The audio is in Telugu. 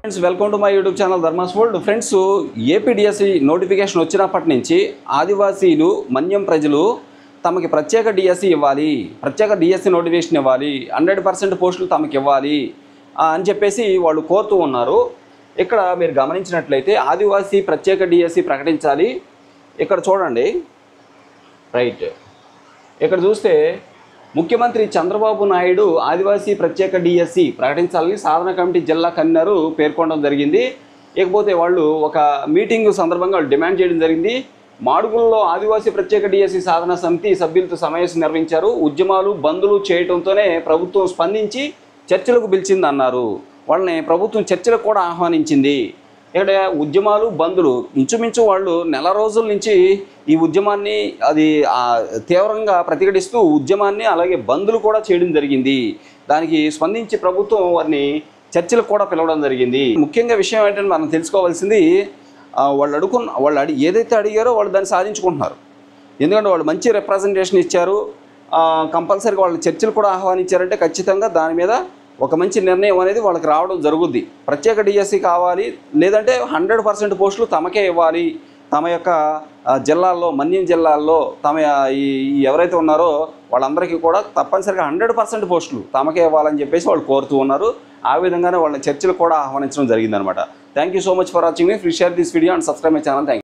Friends welcome to my YouTube channel Dharmas world. Friends, APDSC notification వచ్చినప్పటి నుంచి ఆదివాసీలు మన్యం ప్రజలు తమకి ప్రత్యేక డిఎస్సి ఇవ్వాలి, ప్రత్యేక డిఎస్సి నోటిఫికేషన్ ఇవ్వాలి, 100% పోస్టులు తమకి ఇవ్వాలి అని చెప్పేసి వాళ్ళు కోరుతూ ఉన్నారు. ఇక్కడ మీరు గమనించినట్లయితే ఆదివాసీ ప్రత్యేక డిఎస్సి ప్రకటించాలి. ఇక్కడ చూడండి, రైట్, ఇక్కడ చూస్తే ముఖ్యమంత్రి చంద్రబాబు నాయుడు ఆదివాసీ ప్రత్యేక డిఎస్సి ప్రకటించాలని సాధన కమిటీ జిల్లా కన్వీనర్ పేర్కొనడం జరిగింది. ఇకపోతే వాళ్ళు ఒక మీటింగ్ సందర్భంగా వాళ్ళు డిమాండ్ చేయడం జరిగింది. మాడుగులలో ఆదివాసీ ప్రత్యేక డిఎస్సి సాధన సమితి సభ్యులతో సమావేశం నిర్వహించారు. ఉద్యమాలు బంద్లు చేయడంతోనే ప్రభుత్వం స్పందించి చర్చలకు పిలిచింది అన్నారు. వాళ్ళని ప్రభుత్వం చర్చలకు కూడా ఆహ్వానించింది. ఇక్కడ ఉద్యమాలు బంద్లు ఇంచుమించు వాళ్ళు నెల రోజుల నుంచి ఈ ఉద్యమాన్ని తీవ్రంగా ప్రతిఘటిస్తూ ఉద్యమాన్ని అలాగే బంద్లు కూడా చేయడం జరిగింది. దానికి స్పందించి ప్రభుత్వం వారిని చర్చలకు కూడా పిలవడం జరిగింది. ముఖ్యంగా విషయం ఏంటంటే మనం తెలుసుకోవాల్సింది, వాళ్ళు ఏదైతే అడిగారో వాళ్ళు దాన్ని సాధించుకుంటున్నారు. ఎందుకంటే వాళ్ళు మంచి రిప్రజెంటేషన్ ఇచ్చారు, కంపల్సరీగా వాళ్ళని చర్చలు కూడా ఆహ్వానించారంటే ఖచ్చితంగా దాని మీద ఒక మంచి నిర్ణయం అనేది వాళ్ళకి రావడం జరుగుద్ది. ప్రత్యేక డిఎస్సి కావాలి, లేదంటే 100% పోస్టులు తమకే ఇవ్వాలి. తమ యొక్క జిల్లాల్లో, మన్యం జిల్లాల్లో ఎవరైతే ఉన్నారో వాళ్ళందరికీ కూడా తప్పనిసరిగా 100% పోస్టులు తమకే ఇవ్వాలని చెప్పేసి వాళ్ళు కోరుతూ ఉన్నారు. ఆ విధంగానే వాళ్ళని చర్చలు కూడా ఆహ్వానించడం జరిగిందనమాట. Thank you so much for watching me. Please share this video and subscribe my channel. Thank you.